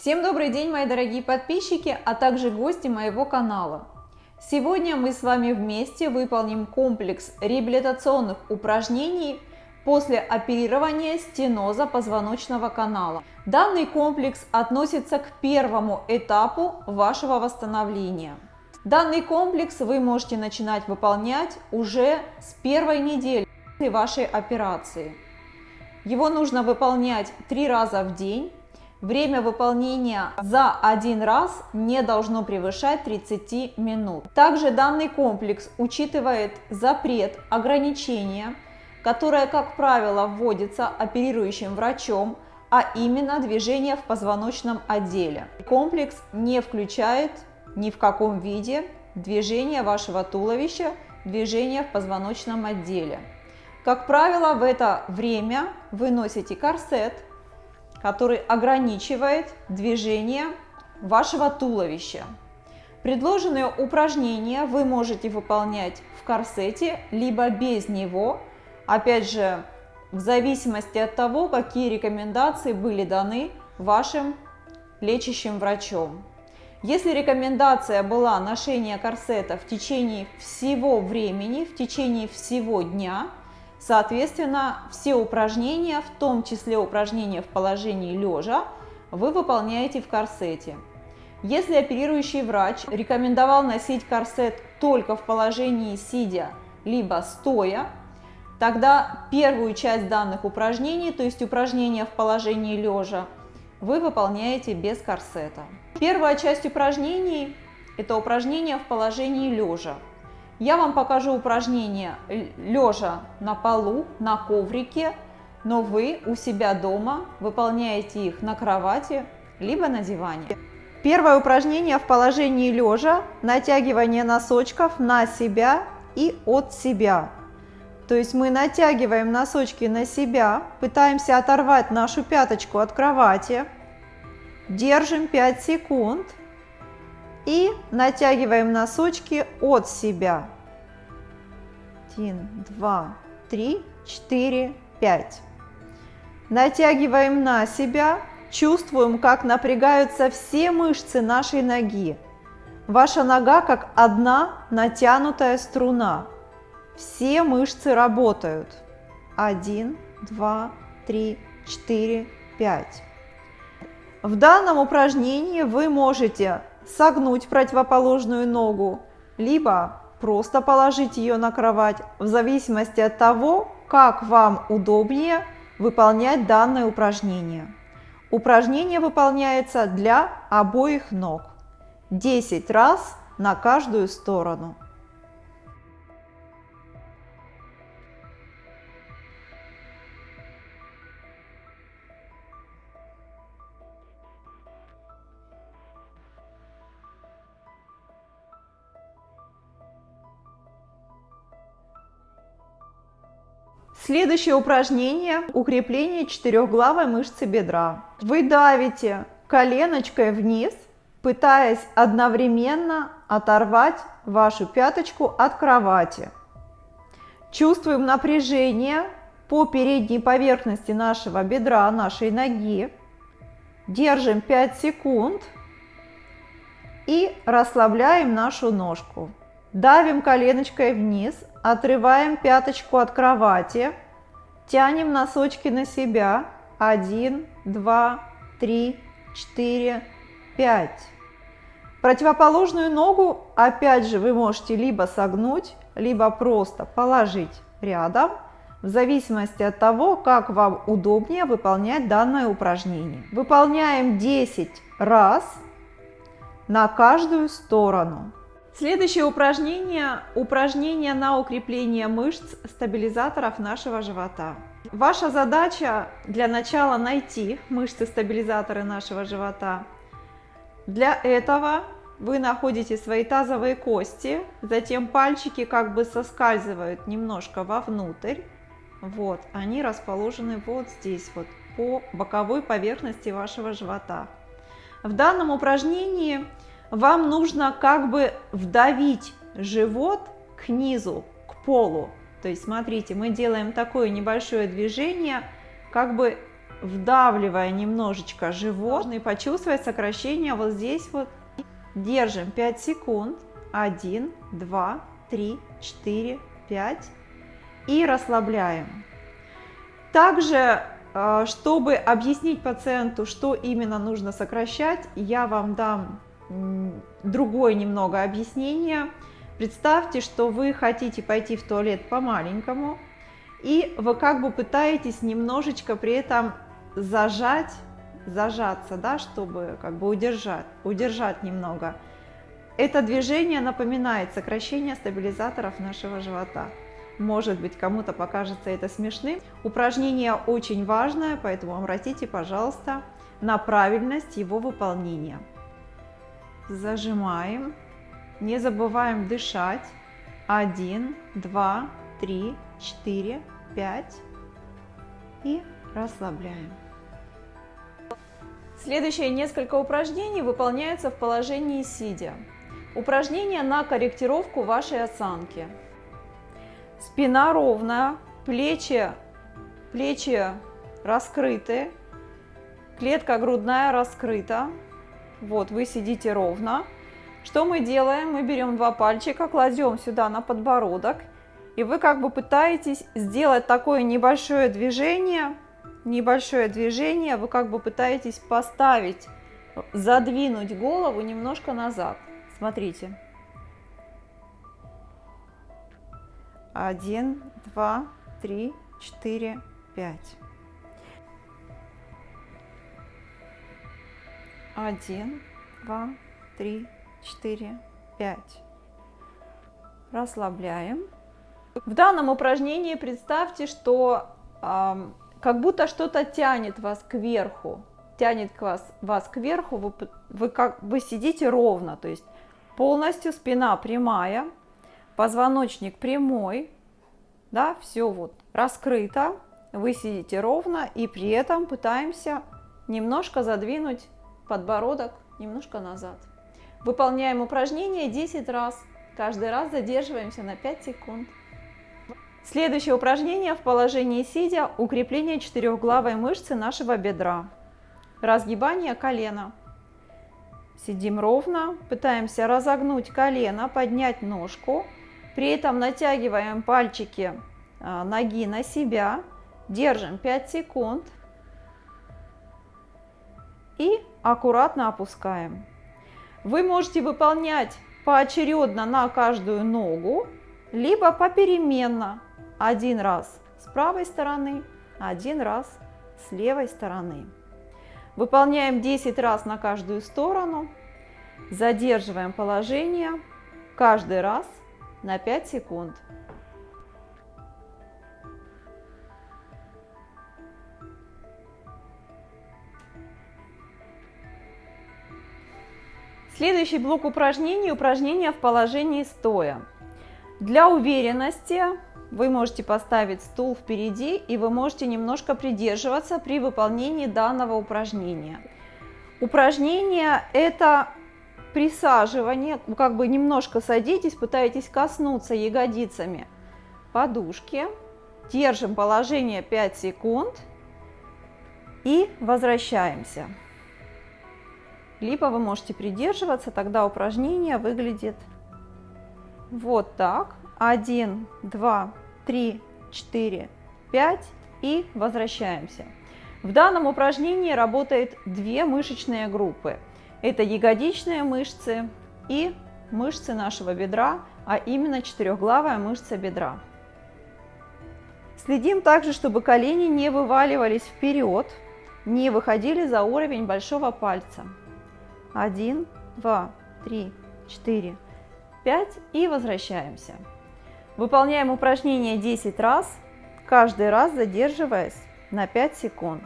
Всем добрый день, мои дорогие подписчики, а также гости моего канала. Сегодня мы с вами вместе выполним комплекс реабилитационных упражнений после оперирования стеноза позвоночного канала. Данный комплекс относится к первому этапу вашего восстановления. Данный комплекс вы можете начинать выполнять уже с первой недели после вашей операции. Его нужно выполнять 3 раза в день. Время выполнения за один раз не должно превышать 30 минут. Также данный комплекс учитывает запрет, ограничения, которое, как правило, вводится оперирующим врачом, а именно движение в позвоночном отделе. Комплекс не включает ни в каком виде движение вашего туловища, движение в позвоночном отделе. Как правило, в это время вы носите корсет, который ограничивает движение вашего туловища. Предложенные упражнения вы можете выполнять в корсете, либо без него, опять же, в зависимости от того, какие рекомендации были даны вашим лечащим врачом. Если рекомендация была ношение корсета в течение всего времени, в течение всего дня, соответственно, все упражнения, в том числе упражнения в положении лежа, вы выполняете в корсете. Если оперирующий врач рекомендовал носить корсет только в положении сидя, либо стоя, тогда первую часть данных упражнений, то есть упражнения в положении лежа, вы выполняете без корсета. Первая часть упражнений – это упражнения в положении лежа. Я вам покажу упражнения лежа на полу, на коврике, но вы у себя дома выполняете их на кровати, либо на диване. Первое упражнение в положении лежа – натягивание носочков на себя и от себя. То есть мы натягиваем носочки на себя, пытаемся оторвать нашу пяточку от кровати, держим 5 секунд. И натягиваем носочки от себя. 1, 2, 3, 4, 5. Натягиваем на себя. Чувствуем, как напрягаются все мышцы нашей ноги. Ваша нога как одна натянутая струна. Все мышцы работают. 1, 2, 3, 4, 5. В данном упражнении вы можете согнуть противоположную ногу, либо просто положить ее на кровать, в зависимости от того, как вам удобнее выполнять данное упражнение. Упражнение выполняется для обоих ног. 10 раз на каждую сторону. Следующее упражнение – укрепление четырехглавой мышцы бедра. Вы давите коленочкой вниз, пытаясь одновременно оторвать вашу пяточку от кровати. Чувствуем напряжение по передней поверхности нашего бедра, нашей ноги. Держим 5 секунд и расслабляем нашу ножку. Давим коленочкой вниз, отрываем пяточку от кровати, тянем носочки на себя. 1, 2, 3, 4, 5. Противоположную ногу, опять же, вы можете либо согнуть, либо просто положить рядом, в зависимости от того, как вам удобнее выполнять данное упражнение. Выполняем 10 раз на каждую сторону. Следующее упражнение – упражнение на укрепление мышц стабилизаторов нашего живота. Ваша задача для начала найти мышцы-стабилизаторы нашего живота. Для этого вы находите свои тазовые кости, затем пальчики как бы соскальзывают немножко вовнутрь. Вот, они расположены вот здесь, вот по боковой поверхности вашего живота. В данном упражнении вам нужно как бы вдавить живот к низу, к полу. То есть, смотрите, мы делаем такое небольшое движение, как бы вдавливая немножечко живот, и почувствовать сокращение вот здесь вот. Держим 5 секунд. 1, 2, 3, 4, 5. И расслабляем. Также, чтобы объяснить пациенту, что именно нужно сокращать, я вам дам другое немного объяснение. Представьте, что вы хотите пойти в туалет по-маленькому, и вы как бы пытаетесь немножечко при этом зажаться, да, чтобы как бы удержать немного. Это движение напоминает сокращение стабилизаторов нашего живота. Может быть, кому-то покажется это смешным. Упражнение очень важное, поэтому обратите, пожалуйста, на правильность его выполнения. Зажимаем, не забываем дышать. 1, 2, 3, 4, 5 и расслабляем. Следующие несколько упражнений выполняются в положении сидя. Упражнение на корректировку вашей осанки. Спина ровная, плечи раскрыты, клетка грудная раскрыта. Вот, вы сидите ровно. Что мы делаем? Мы берем 2 пальчика, кладем сюда на подбородок, и вы как бы пытаетесь сделать такое небольшое движение, вы как бы пытаетесь поставить, задвинуть голову немножко назад. Смотрите. 1, 2, 3, 4, 5. 1, 2, 3, 4, 5. Расслабляем. В данном упражнении представьте, что как будто что-то тянет вас кверху. Вас кверху, вы сидите ровно, то есть полностью спина прямая, позвоночник прямой, да, все вот раскрыто, вы сидите ровно и при этом пытаемся немножко задвинуть подбородок немножко назад. Выполняем упражнение 10 раз, каждый раз задерживаемся на 5 секунд. Следующее упражнение в положении сидя – укрепление четырехглавой мышцы нашего бедра. Разгибание колена. Сидим ровно, пытаемся разогнуть колено, поднять ножку. При этом натягиваем пальчики ноги на себя. Держим 5 секунд. И аккуратно опускаем. Вы можете выполнять поочередно на каждую ногу, либо попеременно. Один раз с правой стороны, один раз с левой стороны. Выполняем 10 раз на каждую сторону. Задерживаем положение каждый раз на 5 секунд. Следующий блок упражнений – упражнения в положении стоя. Для уверенности вы можете поставить стул впереди, и вы можете немножко придерживаться при выполнении данного упражнения. Упражнение – это присаживание, как бы немножко садитесь, пытаетесь коснуться ягодицами подушки. Держим положение 5 секунд и возвращаемся. Либо вы можете придерживаться, тогда упражнение выглядит вот так. 1, 2, 3, 4, 5 и возвращаемся. В данном упражнении работает 2 мышечные группы. Это ягодичные мышцы и мышцы нашего бедра, а именно четырехглавая мышца бедра. Следим также, чтобы колени не вываливались вперед, не выходили за уровень большого пальца. 1, 2, 3, 4, 5 и возвращаемся. Выполняем упражнение 10 раз, каждый раз задерживаясь на 5 секунд.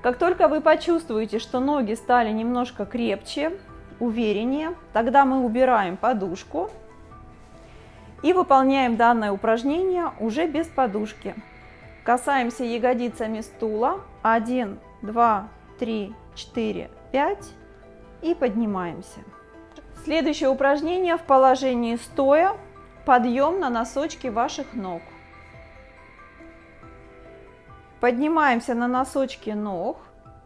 Как только вы почувствуете, что ноги стали немножко крепче, увереннее, тогда мы убираем подушку и выполняем данное упражнение уже без подушки. Касаемся ягодицами стула. 1, 2, 3, 4, 5 и поднимаемся. Следующее упражнение в положении стоя. Подъем на носочки ваших ног. Поднимаемся на носочки ног,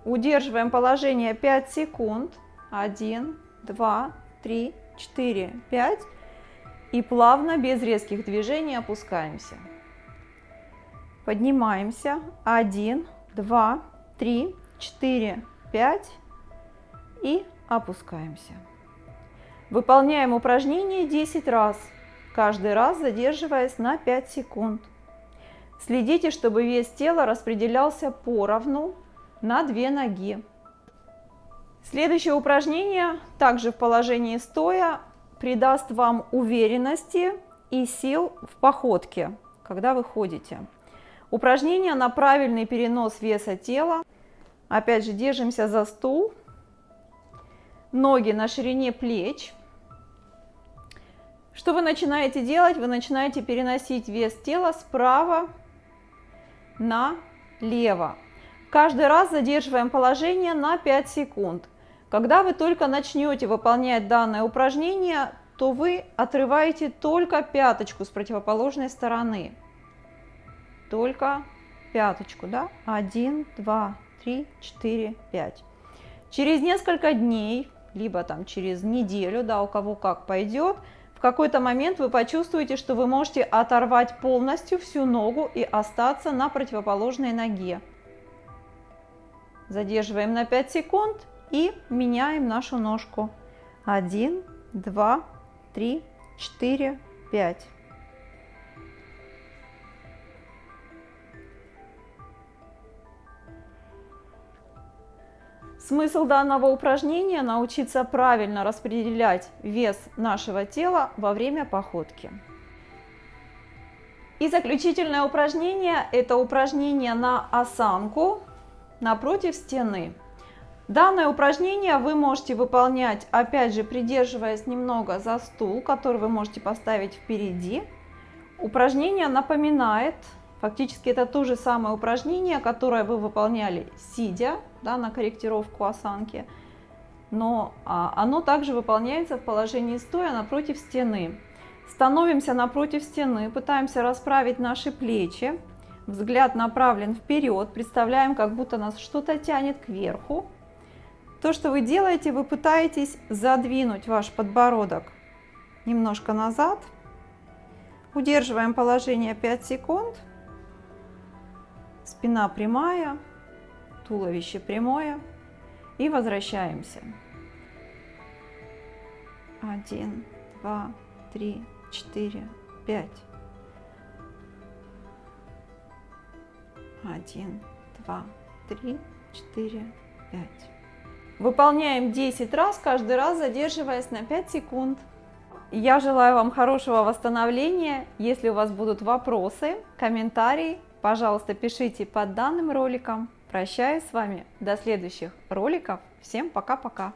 удерживаем положение 5 секунд. 1, 2, 3, 4, 5. И плавно, без резких движений, опускаемся. Поднимаемся. 1, 2, 3, 4, 5. И опускаемся. Выполняем упражнение 10 раз, каждый раз задерживаясь на 5 секунд. Следите, чтобы вес тела распределялся поровну на 2 ноги. Следующее упражнение, также в положении стоя, придаст вам уверенности и сил в походке, когда вы ходите. Упражнение на правильный перенос веса тела. Опять же, держимся за стул. Ноги на ширине плеч. Что вы начинаете делать? Вы начинаете переносить вес тела справа налево. Каждый раз задерживаем положение на 5 секунд. Когда вы только начнете выполнять данное упражнение, то вы отрываете только пяточку с противоположной стороны. Только пяточку, да? 1, 2, 3, 4, 5. Через несколько дней, либо там через неделю, да, у кого как пойдет, в какой-то момент вы почувствуете, что вы можете оторвать полностью всю ногу и остаться на противоположной ноге. Задерживаем на 5 секунд и меняем нашу ножку. 1, 2, 3, 4, 5. Смысл данного упражнения – научиться правильно распределять вес нашего тела во время походки. И заключительное упражнение – это упражнение на осанку напротив стены. Данное упражнение вы можете выполнять, опять же, придерживаясь немного за стул, который вы можете поставить впереди. Упражнение напоминает, фактически это то же самое упражнение, которое вы выполняли сидя, да, на корректировку осанки, но оно также выполняется в положении стоя напротив стены. Становимся напротив стены, пытаемся расправить наши плечи, взгляд направлен вперед, представляем, как будто нас что-то тянет кверху. То, что вы делаете, вы пытаетесь задвинуть ваш подбородок немножко назад, удерживаем положение 5 секунд, спина прямая, туловище прямое и возвращаемся. 1, 2, 3, 4, 5. 1, 2, 3, 4, 5. Выполняем 10 раз, каждый раз задерживаясь на 5 секунд. Я желаю вам хорошего восстановления. Если у вас будут вопросы, комментарии, пожалуйста, пишите под данным роликом. Прощаюсь с вами до следующих роликов. Всем пока-пока!